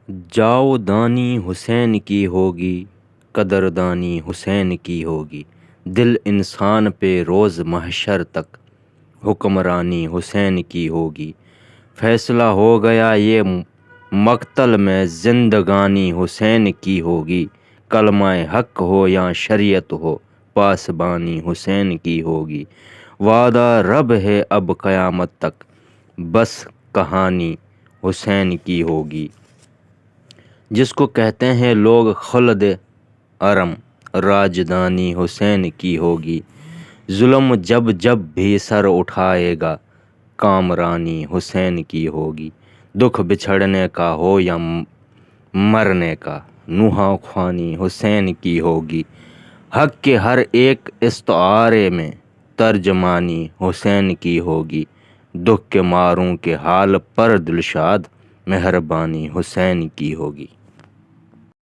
جاودانی حسین کی ہوگی، قدردانی حسین کی ہوگی، دل انسان پہ روز محشر تک حکمرانی حسین کی ہوگی۔ فیصلہ ہو گیا یہ مقتل میں، زندگانی حسین کی ہوگی۔ کلمہ حق ہو یا شریعت ہو، پاسبانی حسین کی ہوگی۔ وعدہ رب ہے اب قیامت تک، بس کہانی حسین کی ہوگی۔ جس کو کہتے ہیں لوگ خلد ارم، راجدھانی حسین کی ہوگی۔ ظلم جب جب بھی سر اٹھائے گا، کامرانی حسین کی ہوگی۔ دکھ بچھڑنے کا ہو یا مرنے کا، نوحہ خوانی حسین کی ہوگی۔ حق کے ہر ایک استعارے میں، ترجمانی حسین کی ہوگی۔ دکھ کے ماروں کے حال پر دلشاد، مہربانی حسین کی ہوگی۔